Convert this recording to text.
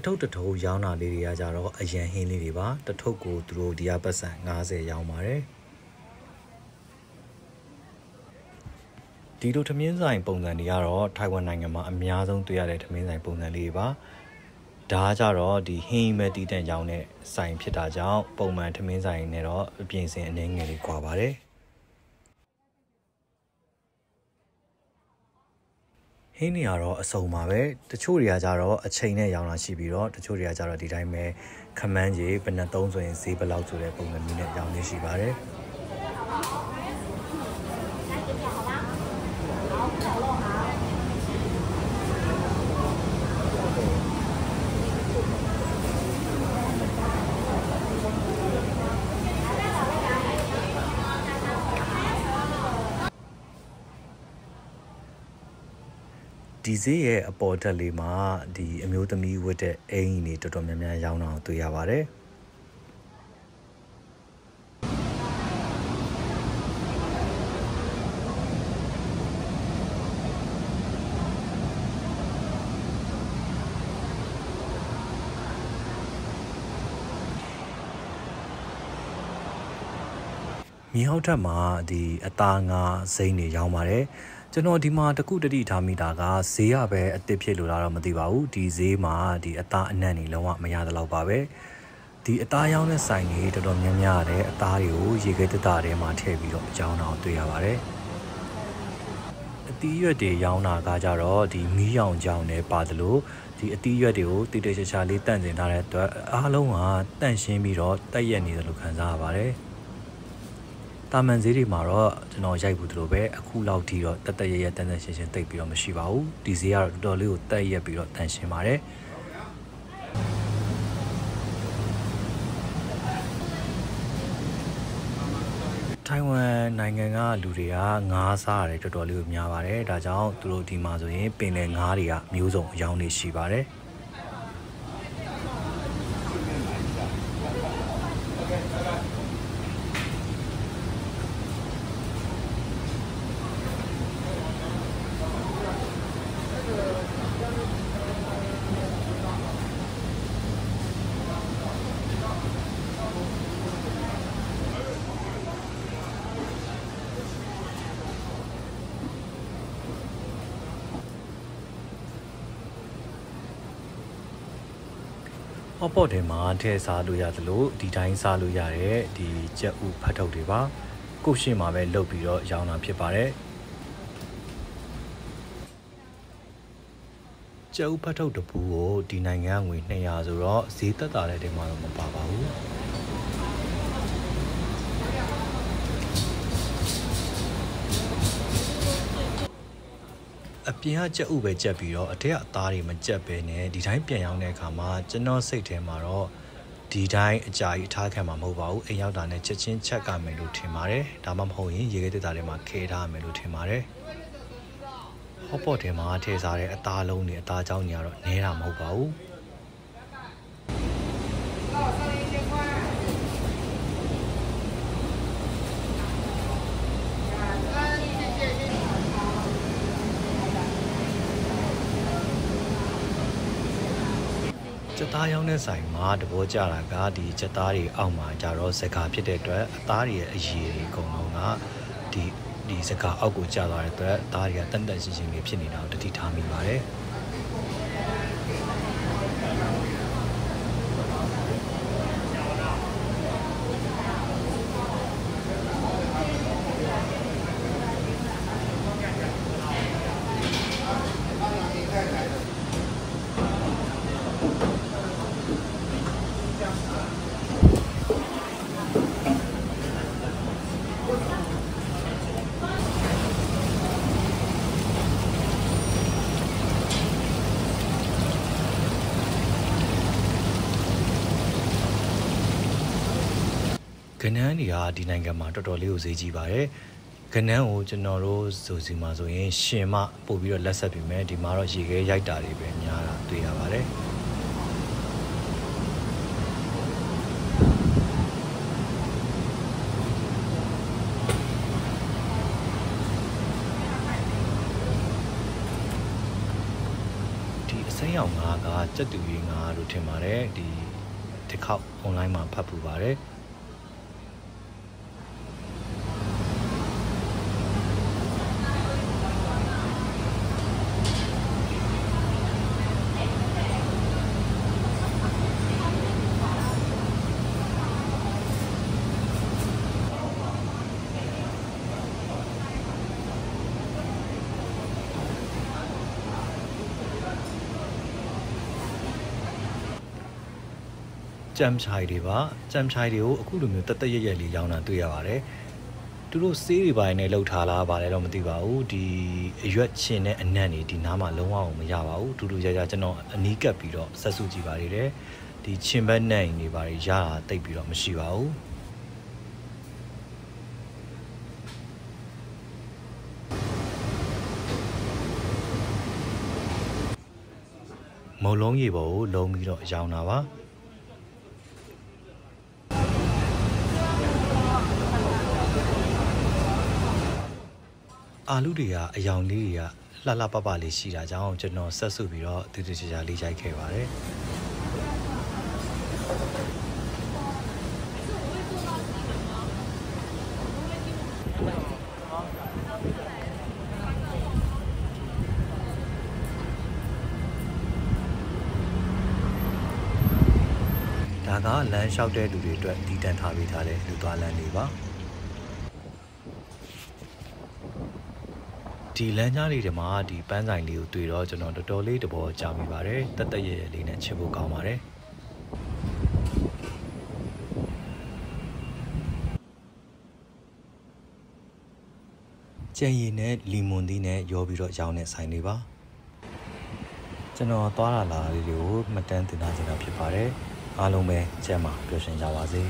ထုတ်တထုပ်ရောင်းတာလေးတွေကကြတော့အရန်ဟင်းလေးတွေပါတထုပ်ကိုသူတို့ဒီကပတ်စံ50ရောင်းပါတယ်ဒီလိုထမင်းဆိုင်ပုံစံတွေကတော့ထိုင်ဝမ်နိုင်ငံမှာအများဆုံးတွေ့ရတဲ့ထမင်းဆိုင်ပုံစံလေးတွေပါဒါကြတော့ဒီဟင်းမဲတီးတန်ကြောင်းနဲ့ဆိုင်ဖြစ်တာကြောင့်ပုံမှန်ထမင်းဆိုင်နဲ့တော့အပြင်စင်အနေငယ်လေးကွာပါတယ်ဟင်းတွေကတော့အစုံပါပဲတချို့တွေကကြတော့အချိန်နဲ့ရောင်းတာရှိပြီးတော့တချို့တွေကကြတော့ဒီတိုင်းပဲခမန်းကြီးဘယ်နှစ်သုံးဆိုရင်ဈေးဘယ်လောက်ဆိုတဲ့ပုံစံမျိုးနဲ့ရောင်းနေရှိပါတယ်ဒီဈေးရဲ့အပေါ်တက်လေးမှာဒီအမျိုးသမီးဝတ်တဲ့အင်ကြီးတွေတော်တော်များများရောင်းတာကိုတွေ့ရပါတယ်မြေဟောက်ထက်မှာဒီအသားငါစိမ့်တွေရောင်းပါတယ်ကျွန်တော်ဒီမှာတခုတတိထားမိတာကဈေးရပဲအစ်စ်ဖြစ်လို့လားတော့မသိပါဘူးဒီဈေးမှာဒီအသားအနံ့တွေလုံးဝမရတော့ပါပဲဒီအသားရောင်းတဲ့ဆိုင်တွေတော်တော်များများတဲ့အသားတွေကိုရေခဲတတထဲမှာထည့်ပြီးတော့ရောင်းတာကိုတွေ့ရပါတယ်အသီးရွက်တွေရောင်းတာကကြတော့ဒီမီးရောင်ကြောင်နဲ့ပါတယ်လို့ဒီအသီးရွက်တွေကိုတိတိကျကျလေးတန့်စင်ထားတဲ့အတွက်အားလုံးကတန့်ရှင်းပြီးတော့တက်ရက်နေတယ်လို့ခံစားရပါတယ်တာမန်ဈေးတွေမှာတော့ကျွန်တော်ရိုက်ဘူးသလိုပဲအခုလောက်ထိတော့တက်တက်ရရတန်းတန်းရှင်းရှင်းတိတ်ပြီးတော့မရှိပါဘူးဒီဈေးကတော့တော်တော်လေးကိုတက်ရက်ပြီးတော့တန်ရှင်းပါတယ်ထိုင်ဝမ်နိုင်ငံကလူတွေကငါးစားရတယ်တော်တော်လေးကိုများပါတယ်ဒါကြောင့်သူတို့ဒီမှာဆိုရင်ပင်လယ်ငါးတွေကမျိုးစုံအရောင်းနေရှိပါတယ်ဟော့ပေါ့ထဲမှာထည့်စားလို့ရတယ်လို့ဒီတိုင်းစားလို့ရတဲ့ဒီကြက်ဥဖတ်ထုတ်တွေပါကိုရှင်းမှာပဲလုပ်ပြီးတော့ရောင်းတာဖြစ်ပါတယ်ကြက်ဥဖတ်ထုတ်တပူကိုဒီနိုင်ငံငွေ200ဆိုတော့ဈေးသက်သာတဲ့တဲမှာတော့မပါပါဘူးအပြင်ကကြက်ဥပဲကြက်ပြီးတော့အထက်ကအသားတွေမကြက်ပဲနဲ့ဒီတိုင်းပြန်ရောက်တဲ့အခါမှာကျွန်တော်စိတ်ထဲမှာတော့ဒီတိုင်းအကြာကြီးထားခံမှာမဟုတ်ပါဘူးအိမ်ရောက်တာနဲ့ချက်ချင်းချက်ကမယ်လို့ထင်ပါတယ်ဒါမှမဟုတ်ရင်ရေခဲတက်တာထဲမှာခဲထားမယ်လို့ထင်ပါတယ်ဟော့ပေါ့ထဲမှာထည့်စားတဲ့အသားလုံးတွေအသားကြောင်းတွေကတော့နဲတာမဟုတ်ပါဘူးချက်သားရောင်းတဲ့ဆိုင်မှာတဘောကြတာကဒီချက်သားတွေအောက်မှာကြတော့စကားဖြစ်တဲ့အတွက်အသားတွေရဲ့အရည်တွေအကုန်လုံးကဒီစကားအောက်ကိုကျသွားတဲ့အတွက်အသားတွေကတန်တန်ရှင်းရှင်းလေးဖြစ်နေတာကိုတတိထားမိပါတယ်ကနန်းတွေကဒီနိုင်ငံမှာတော်တော်လေးကိုဈေးကြီးပါတယ်ကနန်းကိုကျွန်တော်တို့ဆိုစီမှာဆိုရင်ရှင်မပို့ပြီးတော့လက်ဆက်ပြီးမယ်ဒီမှာတော့ရေခဲရိုက်တာတွေပဲများတာတွေ့ရပါတယ်ဒီအစိမ်းရောင်ငါးက စက်တူရင်းငါတို့ထင်ပါတယ်ဒီခေါက် online မှာဖတ်ပူပါတယ်จำชายတွေပါจำชายတွေကိုအခုလိုမျိုးတက်တက်ရက်ရက်လေးရောင်းတာတွေ့ရပါတယ်သူတို့ဆေးတွေပိုင်းနဲ့လှုပ်ထားလားဗါလဲတော့မသိပါဘူးဒီအရွက်ချင်းနဲ့အနံ့တွေဒီနားမှာလုံးဝမရပါဘူးတူတူကြကြကျွန်တော်အနီးကပ်ပြီးတော့ဆက်စုကြည့်ပါလေတယ်ဒီချင်းဘက်နဲ့နေပါရတာတိတ်ပြီးတော့မရှိပါဘူးမုံလုံးရေပေါ်ကိုလုံးပြီးတော့ရောင်းတာပါအာလူတွေကအယောင်လေးတွေကလှလှပပလေးရှိတာကြောင့်ကျွန်တော်ဆက်စုပြီးတော့တူတူချာချာလေးရိုက်ခဲ့ပါတယ်ဒါကလမ်းလျှောက်တဲ့လူတွေအတွက်တည်တံ့ထားပေးထားတဲ့လူသွားလမ်းတွေပါဒီလမ်းကြားလေးတွေမှာဒီပန်းဆိုင်လေးကိုတွေ့တော့ကျွန်တော်တော်တော်လေးတဘောကြာမိပါတယ်တက်တက်ရဲရဲလေးနဲ့ချစ်ဖို့ကောင်းပါတယ်ကြံရည်နဲ့လီမွန်သီးနဲ့ရောပြီးတော့ရောင်းတဲ့ဆိုင်လေးပါကျွန်တော်သွားလာလေးတွေကိုမှတ်တမ်းတင်ထားခြင်းဖြစ်ပါတယ်အားလုံးပဲကျမ်းပါပျော်ရွှင်ကြပါစေ